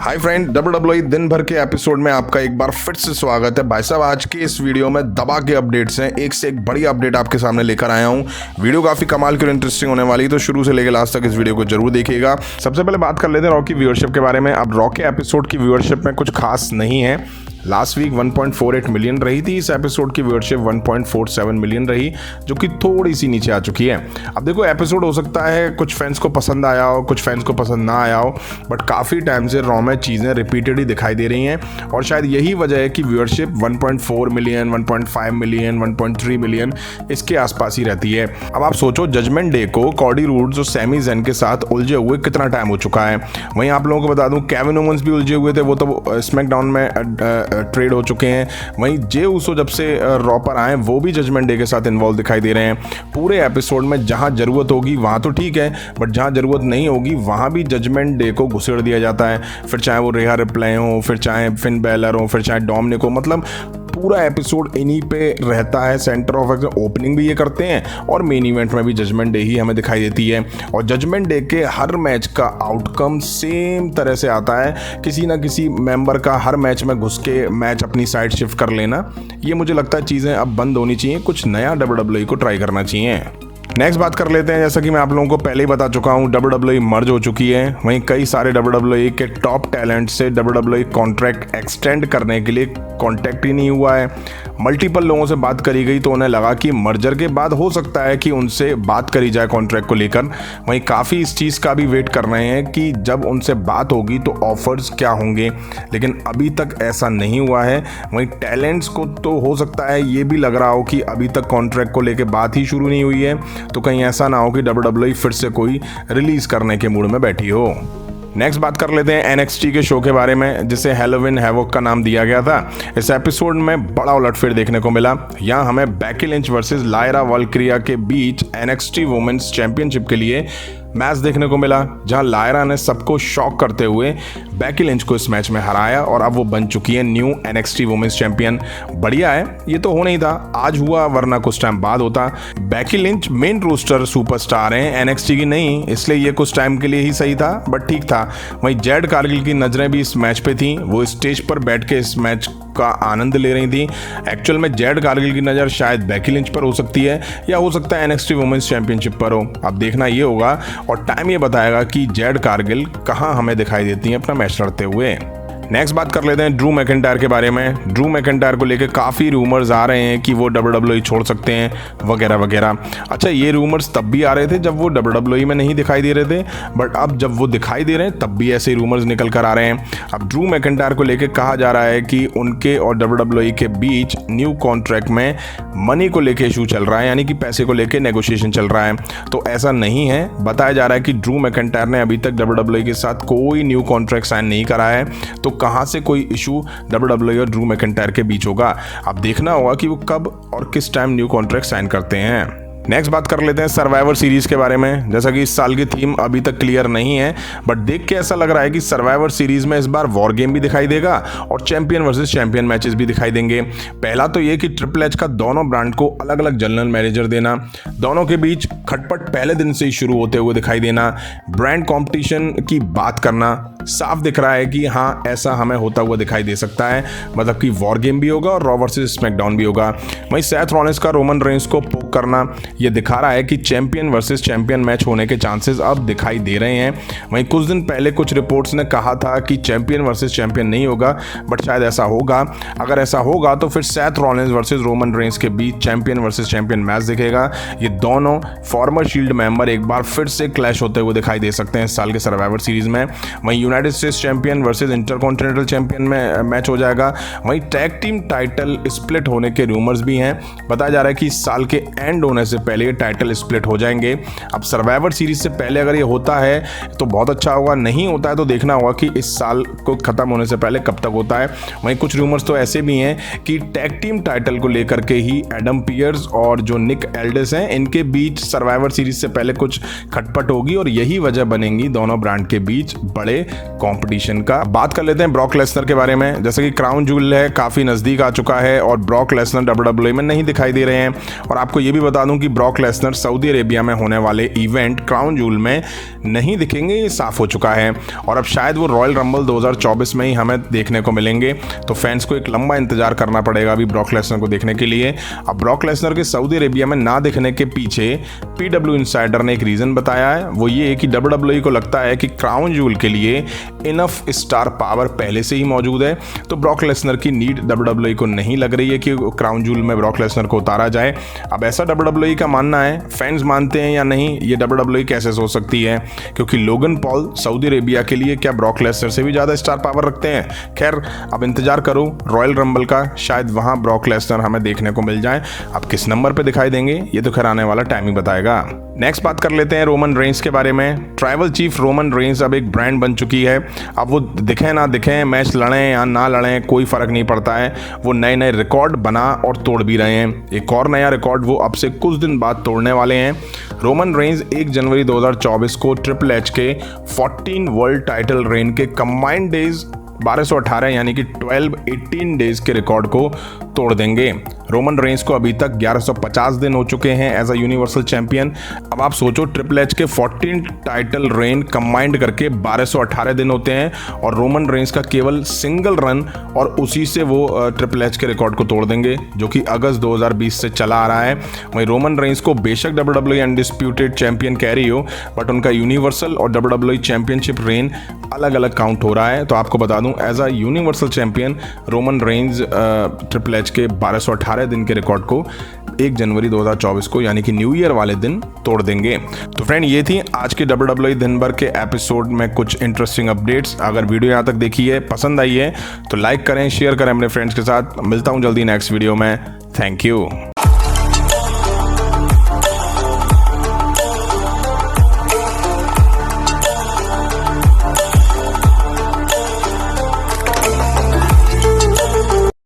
Hi friend, WWE दिन भर के एपिसोड में आपका एक बार फिर से स्वागत है। भाई साहब, आज के इस वीडियो में दबा के अपडेट्स हैं, एक से एक बड़ी अपडेट आपके सामने लेकर आया हूं। वीडियो काफी कमाल की और इंटरेस्टिंग होने वाली है, तो शुरू से लेकर लास्ट तक इस वीडियो को जरूर देखिएगा। सबसे पहले बात कर लेते हैं रॉ की व्यूअरशिप के बारे में। अब रॉ के एपिसोड की व्यूअरशिप में कुछ खास नहीं है। लास्ट वीक 1.48 मिलियन रही थी, इस एपिसोड की व्यूअरशिप 1.47 मिलियन रही, जो कि थोड़ी सी नीचे आ चुकी है। अब देखो, एपिसोड हो सकता है कुछ फैंस को पसंद आया हो, कुछ फैंस को पसंद ना आया हो, बट काफ़ी टाइम से रॉ में चीज़ें रिपीटेड ही दिखाई दे रही हैं और शायद यही वजह है कि व्यूअरशिप 1.4 मिलियन, 1.5 मिलियन, 1.3 मिलियन इसके आसपास ही रहती है। अब आप सोचो, जजमेंट डे को कॉडी रूड्स और सैमी ज़ेन के साथ उलझे हुए कितना टाइम हो चुका है। वहीं आप लोगों को बता दूं, केविन ओवेंस भी उलझे हुए थे, वो तो स्मैकडाउन में ट्रेड हो चुके हैं। वहीं जे उसो जब से रॉ पर आए, वो भी जजमेंट डे के साथ इन्वॉल्व दिखाई दे रहे हैं। पूरे एपिसोड में जहां जरूरत होगी वहां तो ठीक है, बट जहां जरूरत नहीं होगी वहां भी जजमेंट डे को घुसेड़ दिया जाता है। फिर चाहे वो रेहा रिप्ले हो, फिर चाहे फिन बेलर हो, फिर चाहे डोमिनिक हो, मतलब पूरा एपिसोड इन्हीं पे रहता है। सेंटर ऑफ ओपनिंग भी ये करते हैं और मेन इवेंट में भी जजमेंट डे ही हमें दिखाई देती है। और जजमेंट डे के हर मैच का आउटकम सेम तरह से आता है। किसी ना किसी मेंबर का हर मैच में घुस के मैच अपनी साइड शिफ्ट कर लेना, ये मुझे लगता है चीज़ें अब बंद होनी चाहिए। कुछ नया WWE को ट्राई करना चाहिए। नेक्स्ट बात कर लेते हैं। जैसा कि मैं आप लोगों को पहले ही बता चुका हूं, WWE मर्ज हो चुकी है। वहीं कई सारे WWE के टॉप टैलेंट से WWE कॉन्ट्रैक्ट एक्सटेंड करने के लिए कॉन्टैक्ट ही नहीं हुआ है। मल्टीपल लोगों से बात करी गई तो उन्हें लगा कि मर्जर के बाद हो सकता है कि उनसे बात करी जाए कॉन्ट्रैक्ट को लेकर। वहीं काफ़ी इस चीज़ का भी वेट कर रहे हैं कि जब उनसे बात होगी तो ऑफर्स क्या होंगे, लेकिन अभी तक ऐसा नहीं हुआ है। वहीं टैलेंट्स को तो हो सकता है ये भी लग रहा हो कि अभी तक कॉन्ट्रैक्ट को लेकर बात ही शुरू नहीं हुई है, तो कहीं ऐसा ना हो कि WWE फिर से कोई रिलीज करने के मूड में बैठी हो। नेक्स्ट बात कर लेते हैं NXT के शो के बारे में, जिसे हैलोवीन हैवॉक का नाम दिया गया था। इस एपिसोड में बड़ा उलटफेर देखने को मिला। यहाँ हमें बेकी लिंच वर्सेस लायरा वाल्किरिया के बीच NXT वुमेन्स चैंपियनशिप के लिए मैच देखने को मिला, जहां लायरा ने सबको शॉक करते हुए बेकी लिंच को इस मैच में हराया और अब वो बन चुकी है न्यू NXT वुमेन्स चैंपियन। बढ़िया है, ये तो हो नहीं था, आज हुआ, वरना कुछ टाइम बाद होता। Becky Lynch main roster superstar हैं, NXT की नहीं, इसलिए ये कुछ टाइम के लिए ही सही था, बट ठीक था। वहीं जेड कारगिल की नजरें भी इस मैच पे थी। वो स्टेज पर बैठ के इस मैच का आनंद ले रही थी। एक्चुअल में जेड कारगिल की नज़र शायद बेकी लिंच पर हो सकती है, या हो सकता है NXT वुमेन्स चैंपियनशिप पर हो। अब देखना ये होगा और टाइम ये बताएगा कि जेड कारगिल कहां हमें दिखाई देती हैं अपना मैच लड़ते हुए। नेक्स्ट बात कर लेते हैं ड्रू मैकिंटायर के बारे में। ड्रू मैकिंटायर को लेकर काफ़ी रूमर्स आ रहे हैं कि वो WWE छोड़ सकते हैं वगैरह वगैरह। अच्छा, ये रूमर्स तब भी आ रहे थे जब वो WWE में नहीं दिखाई दे रहे थे, बट अब जब वो दिखाई दे रहे हैं तब भी ऐसे रूमर्स निकल कर आ रहे हैं। अब ड्रू मैकिंटायर को लेकर कहा जा रहा है कि उनके और WWE के बीच न्यू कॉन्ट्रैक्ट में मनी को लेकर इशू चल रहा है, यानी कि पैसे को लेकर नेगोशिएशन चल रहा है। तो ऐसा नहीं है, बताया जा रहा है कि ड्रू मैकिंटायर ने अभी तक WWE के साथ कोई न्यू कॉन्ट्रैक्ट साइन नहीं करा है, तो कहां से कोई इशू WWE और ड्रू मैकिंटायर के बीच होगा। अब देखना होगा कि वो कब और किस टाइम न्यू कॉन्ट्रैक्ट साइन करते हैं। नेक्स्ट बात कर लेते हैं सर्वाइवर सीरीज के बारे में। जैसा कि इस साल की थीम अभी तक क्लियर नहीं है, बट देख के ऐसा लग रहा है कि सर्वाइवर सीरीज में इस बार वॉर गेम भी दिखाई देगा और चैंपियन वर्सेस चैंपियन मैचेस भी दिखाई देंगे। पहला तो ये कि ट्रिपल एच का दोनों ब्रांड को अलग अलग जनरल मैनेजर देना, दोनों के बीच खटपट पहले दिन से ही शुरू होते हुए दिखाई देना, ब्रांड कॉम्पिटिशन की बात करना। साफ दिख रहा है कि हाँ, ऐसा हमें होता हुआ दिखाई दे सकता है, मतलब कि वॉर गेम भी होगा और रॉ वर्सेस स्मैकडाउन भी होगा। वहीं सेथ रॉलिंस का रोमन रेंस को पोक करना, ये दिखा रहा है कि चैंपियन वर्सेस चैंपियन मैच होने के चांसेस अब दिखाई दे रहे हैं। वहीं कुछ दिन पहले कुछ रिपोर्ट्स ने कहा था कि चैंपियन वर्सेस चैंपियन नहीं होगा, बट शायद ऐसा होगा। अगर ऐसा होगा तो फिर Seth Rollins versus Roman Reigns के बीच चैंपियन वर्सेस चैंपियन मैच दिखेगा। ये दोनों फॉर्मर शील्ड मेंबर एक बार फिर से क्लैश होते हुए दिखाई दे सकते हैं इस साल के सर्वाइवर सीरीज में। वहीं United states champion versus intercontinental champion में मैच हो जाएगा। वहीं टैग टीम टाइटल स्प्लिट होने के रूमर्स भी हैं। बताया जा रहा है कि इस साल के एंड होने से पहले टाइटल स्प्लिट हो जाएंगे। अब सर्वाइवर सीरीज से पहले अगर ये होता है तो बहुत अच्छा होगा, नहीं होता है तो देखना होगा कि इस साल को खत्म होने से पहले कब तक होता है। वहीं कुछ रूमर्स तो ऐसे भी हैं कि टैग टीम टाइटल को लेकर के ही एडम पियर्स और जो निक एल्डिस हैं, इनके बीच सर्वाइवर सीरीज से पहले कुछ खटपट होगी और यही वजह बनेगी दोनों ब्रांड के बीच बड़े कंपटीशन का। बात कर लेते हैं ब्रॉक लेसनर के बारे में। जैसे कि क्राउन जूल है काफ़ी नज़दीक आ चुका है और ब्रॉक लेसनर WWE में नहीं दिखाई दे रहे हैं। और आपको ये भी बता दूं कि ब्रॉक लेसनर सऊदी अरेबिया में होने वाले इवेंट क्राउन जूल में नहीं दिखेंगे, ये साफ हो चुका है। और अब शायद वो रॉयल रंबल 2024 में ही हमें देखने को मिलेंगे। तो फैंस को एक लंबा इंतजार करना पड़ेगा अभी ब्रॉक लेसनर को देखने के लिए। अब ब्रॉक लेसनर के सऊदी अरेबिया में ना दिखने के पीछे PW इनसाइडर ने एक रीज़न बताया है। वो ये है कि WWE को लगता है कि क्राउन जूल के लिए इनफ स्टार पावर पहले से ही मौजूद है, तो ब्रॉक लेसनर की नीड WWE को नहीं लग रही है कि क्राउन जूल में ब्रॉक लेसनर को उतारा जाए। अब ऐसा WWE का मानना है, फैंस मानते हैं या नहीं ये WWE कैसे सोच सकती है, क्योंकि लोगन पॉल सऊदी अरेबिया के लिए क्या ब्रॉक लेसनर से भी ज़्यादा स्टार पावर रखते हैं। खैर अब इंतजार करो रॉयल रंबल का, शायद वहाँ ब्रॉक लेसनर हमें देखने को मिल जाए। अब किस नंबर पर दिखाई देंगे ये तो खैर आने वाला टाइम ही बताएगा। नेक्स्ट बात कर लेते हैं रोमन रेंस के बारे में। ट्राइबल चीफ रोमन रेंस अब एक ब्रांड बन चुकी है। अब वो दिखें ना दिखें, मैच लड़ें या ना लड़ें, कोई फ़र्क नहीं पड़ता है। वो नए नए रिकॉर्ड बना और तोड़ भी रहे हैं। एक और नया रिकॉर्ड वो अब से कुछ दिन बाद तोड़ने वाले हैं। रोमन रेंस 1 जनवरी 2024 को ट्रिपल एच के 14 वर्ल्ड टाइटल रेन के कंबाइंड डेज 1218 यानी कि 18 डेज के रिकॉर्ड को तोड़ देंगे। रोमन रेंस को अभी तक 1150 दिन हो चुके हैं एज अ यूनिवर्सल चैंपियन। अब आप सोचो ट्रिपल एच के 14 टाइटल रेन कंबाइंड करके 1218 दिन होते हैं और रोमन रेंस का केवल सिंगल रन और उसी से वो ट्रिपल एच के रिकॉर्ड को तोड़ देंगे जो कि अगस्त 2020 से चला आ रहा है। वहीं रोमन रेंस को बेशक WWE अनडिस्प्यूटेड चैंपियन कह रही हो, बट उनका यूनिवर्सल और WWE चैंपियनशिप रेन अलग अलग काउंट हो रहा है। तो आपको बता दूं as a universal champion Roman Reigns triple H के 1218 दिन के रिकॉर्ड को 1 जनवरी 2024 को यानी कि न्यू ईयर वाले दिन तोड़ देंगे। तो फ्रेंड ये थी आज के WWE दिन भर के एपिसोड में कुछ इंटरेस्टिंग अपडेट्स। अगर वीडियो यहाँ तक देखी है, पसंद आई है तो लाइक करें, शेयर करें अपने फ्रेंड्स के साथ। मिलता हूँ जल्दी नेक्स्ट वीडियो में। Thank you.